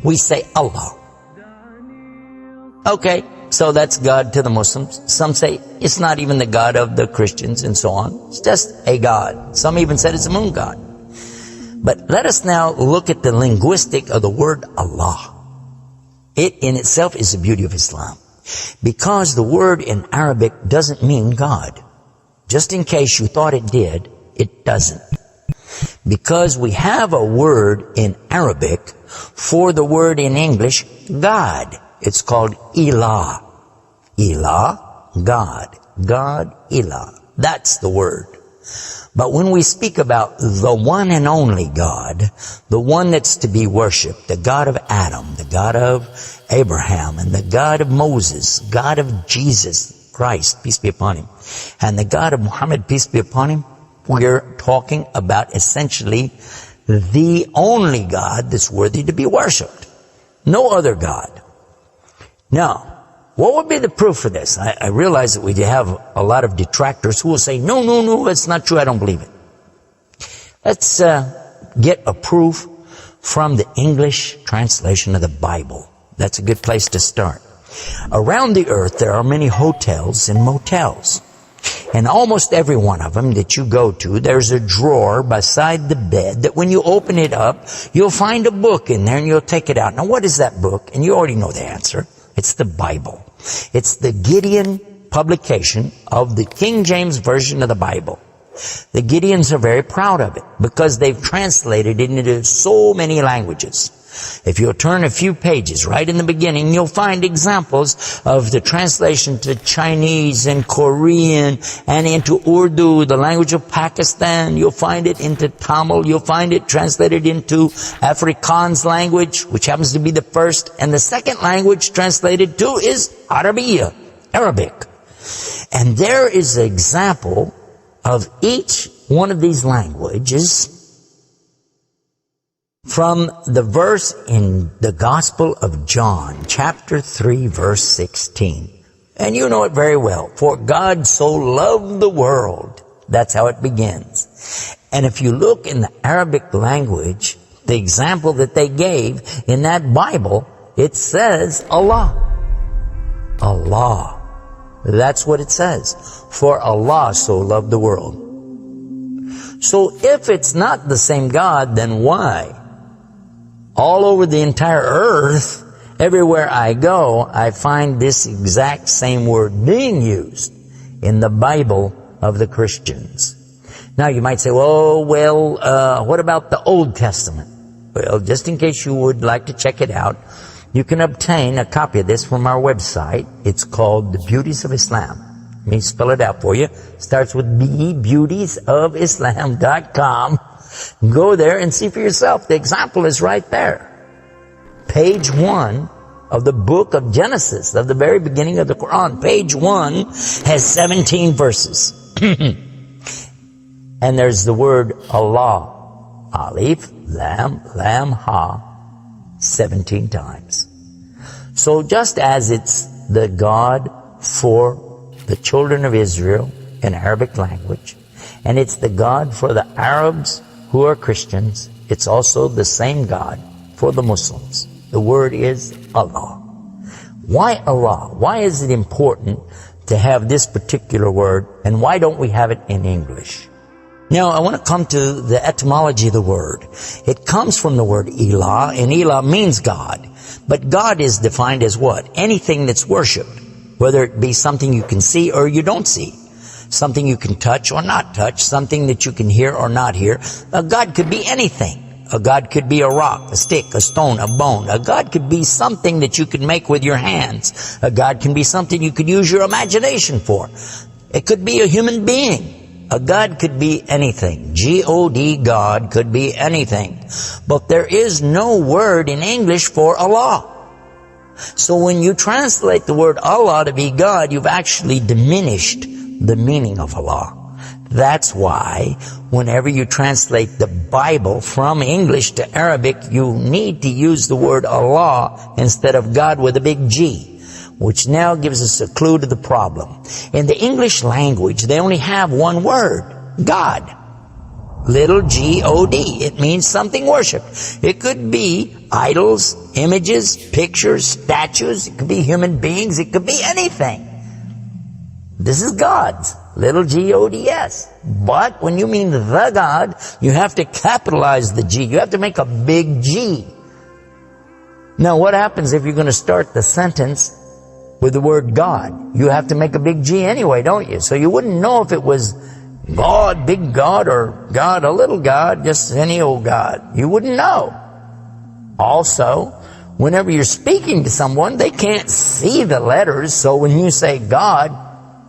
we say Allah. Okay, so that's God to the Muslims. Some say it's not even the God of the Christians and so on. It's just a God. Some even said it's a moon god. But let us now look at the linguistic of the word Allah. It in itself is the beauty of Islam. Because the word in Arabic doesn't mean God. Just in case you thought it did, it doesn't. Because we have a word in Arabic for the word in English, God. It's called Ilah. Ilah, God. God, Ilah. That's the word. But when we speak about the one and only God, the one that's to be worshipped, the God of Adam, the God of Abraham, and the God of Moses, God of Jesus Christ, peace be upon him, and the God of Muhammad, peace be upon him, we're talking about essentially the only God that's worthy to be worshipped. No other God. Now, what would be the proof for this? I realize that we have a lot of detractors who will say, no, that's not true, I don't believe it. Let's get a proof from the English translation of the Bible. That's a good place to start. Around the earth, there are many hotels and motels. And almost every one of them that you go to, there's a drawer beside the bed that when you open it up, you'll find a book in there and you'll take it out. Now, what is that book? And you already know the answer. It's the Bible. It's the Gideon publication of the King James Version of the Bible. The Gideons are very proud of it because they've translated it into so many languages. If you'll turn a few pages right in the beginning, you'll find examples of the translation to Chinese and Korean and into Urdu, the language of Pakistan. You'll find it into Tamil. You'll find it translated into Afrikaans language, which happens to be the first. And the second language translated to is Arabiya, Arabic. And there is an example of each one of these languages from the verse in the Gospel of John, chapter 3, verse 16. And you know it very well. For God so loved the world. That's how it begins. And if you look in the Arabic language, the example that they gave in that Bible, it says Allah. Allah. That's what it says. For Allah so loved the world. So if it's not the same God, then why? All over the entire earth, everywhere I go, I find this exact same word being used in the Bible of the Christians. Now you might say, what about the Old Testament? Well, just in case you would like to check it out, you can obtain a copy of this from our website. It's called The Beauties of Islam. Let me spell it out for you. It starts with B, beautiesofislam.com. Go there and see for yourself. The example is right there. Page 1 of the book of Genesis, of the very beginning of the Quran. Page 1 has 17 verses. And there's the word Allah. Alif, Lam, Ha, 17 times. So just as it's the God for the children of Israel in Arabic language, and it's the God for the Arabs who are Christians, it's also the same God for the Muslims. The word is Allah. Why Allah? Why is it important to have this particular word, and why don't we have it in English? Now, I want to come to the etymology of the word. It comes from the word Ilah, and Ilah means God. But God is defined as what? Anything that's worshipped, whether it be something you can see or you don't see. Something you can touch or not touch, something that you can hear or not hear. A God could be anything. A God could be a rock, a stick, a stone, a bone. A God could be something that you can make with your hands. A God can be something you could use your imagination for. It could be a human being. A God could be anything. G-O-D, God could be anything. But there is no word in English for Allah. So when you translate the word Allah to be God, you've actually diminished the meaning of Allah. That's why whenever you translate the Bible from English to Arabic, you need to use the word Allah instead of God with a big G, which now gives us a clue to the problem. In the English language, they only have one word, God. little G-O-D. It means something worshipped. It could be idols, images, pictures, statues. It could be human beings. It could be anything. This is God's, little G-O-D-S. But when you mean the God, you have to capitalize the G. You have to make a big G. Now, what happens if you're going to start the sentence with the word God? You have to make a big G anyway, don't you? So you wouldn't know if it was God, big God, or God, a little God, just any old God. You wouldn't know. Also, whenever you're speaking to someone, they can't see the letters. So when you say God,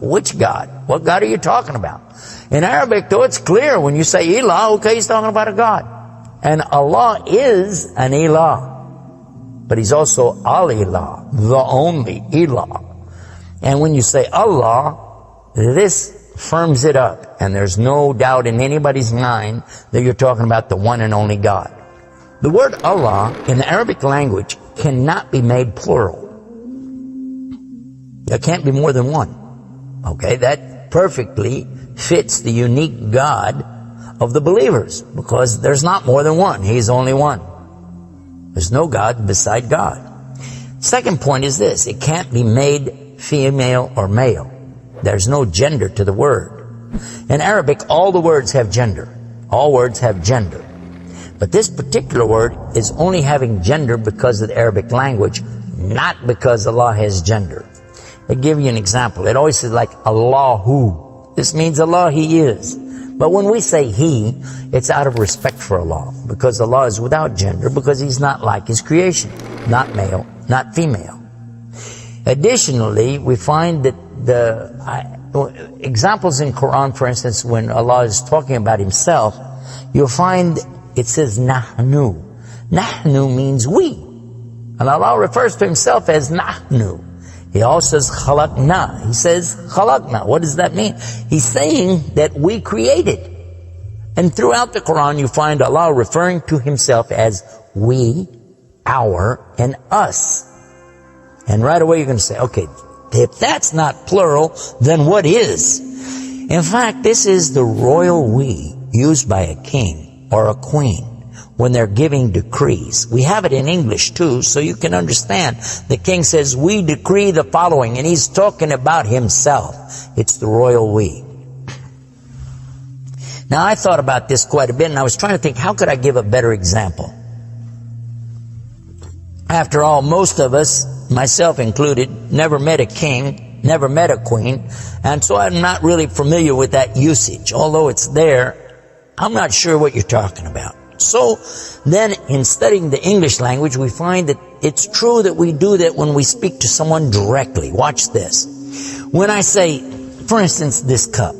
which God? What God are you talking about? In Arabic, though, it's clear. When you say Ilah, okay, he's talking about a God. And Allah is an Ilah. But he's also Al-Ilah, the only Ilah. And when you say Allah, this firms it up. And there's no doubt in anybody's mind that you're talking about the one and only God. The word Allah in the Arabic language cannot be made plural. There can't be more than one. Okay, that perfectly fits the unique God of the believers, because there's not more than one. He's only one. There's no God beside God. Second point is this: it can't be made female or male. There's no gender to the word. In Arabic, all the words have gender. All words have gender. But this particular word is only having gender because of the Arabic language, not because Allah has gender. I'll give you an example. It always says like Allahu. This means Allah, He is. But when we say He, it's out of respect for Allah, because Allah is without gender, because He's not like His creation. Not male, not female. Additionally, we find that the examples in Quran, for instance, when Allah is talking about Himself, you'll find it says Nahnu. Nahnu means we. And Allah refers to Himself as Nahnu. He also says khalaqna. He says khalaqna. What does that mean? He's saying that we created. And throughout the Quran you find Allah referring to Himself as we, our, and us. And right away you're going to say, okay, if that's not plural, then what is? In fact, this is the royal we used by a king or a queen when they're giving decrees. We have it in English too, so you can understand. The king says, we decree the following, and he's talking about himself. It's the royal we. Now, I thought about this quite a bit, and I was trying to think, how could I give a better example? After all, most of us, myself included, never met a king, never met a queen, and so I'm not really familiar with that usage. Although it's there, I'm not sure what you're talking about. So then in studying the English language, we find that it's true that we do that when we speak to someone directly. Watch this. When I say, for instance, this cup.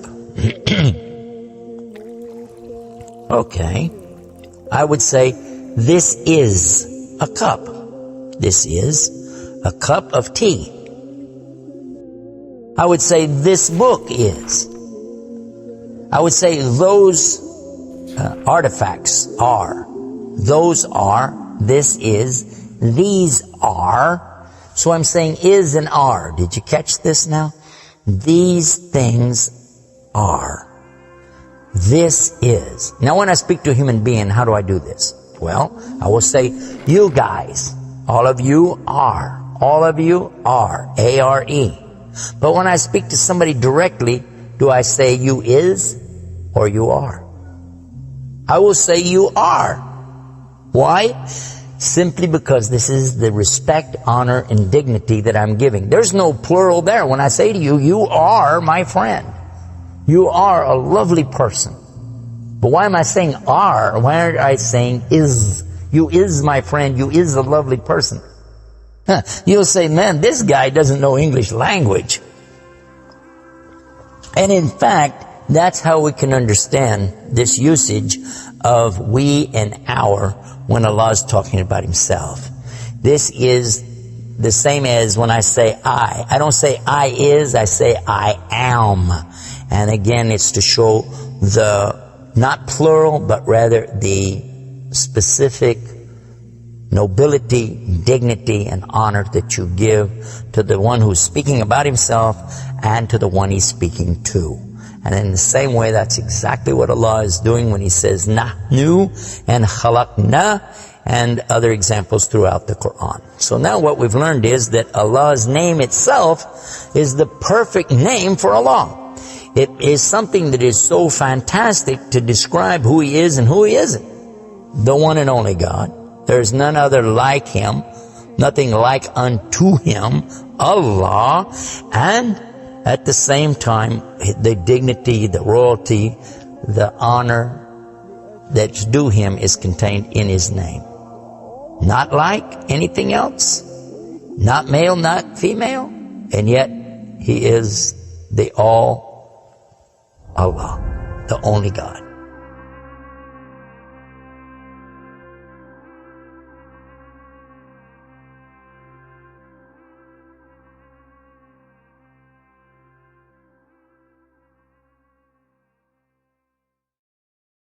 Okay. I would say, this is a cup. This is a cup of tea. I would say, this book is. I would say, those artifacts are. Those are. This is. These are. So I'm saying is and are. Did you catch this now? These things are. This is. Now when I speak to a human being, how do I do this? Well, I will say, you guys, all of you are. All of you are. A-R-E. But when I speak to somebody directly, do I say you is or you are? I will say you are. Why? Simply because this is the respect, honor, and dignity that I'm giving. There's no plural there. When I say to you, you are my friend. You are a lovely person. But why am I saying are? Why aren't I saying is? You is my friend. You is a lovely person. You'll say, man, this guy doesn't know English language. And in fact, that's how we can understand this usage of we and our when Allah is talking about Himself. This is the same as when I say I. I don't say I is, I say I am. And again, it's to show the, not plural, but rather the specific nobility, dignity, and honor that you give to the one who's speaking about himself and to the one he's speaking to. And in the same way, that's exactly what Allah is doing when He says nahnu and khalaqna and other examples throughout the Quran. So now what we've learned is that Allah's name itself is the perfect name for Allah. It is something that is so fantastic to describe who He is and who He isn't. The one and only God. There is none other like Him, nothing like unto Him, Allah, and at the same time, the dignity, the royalty, the honor that's due Him is contained in His name. Not like anything else, not male, not female, and yet He is the all Allah, the only God.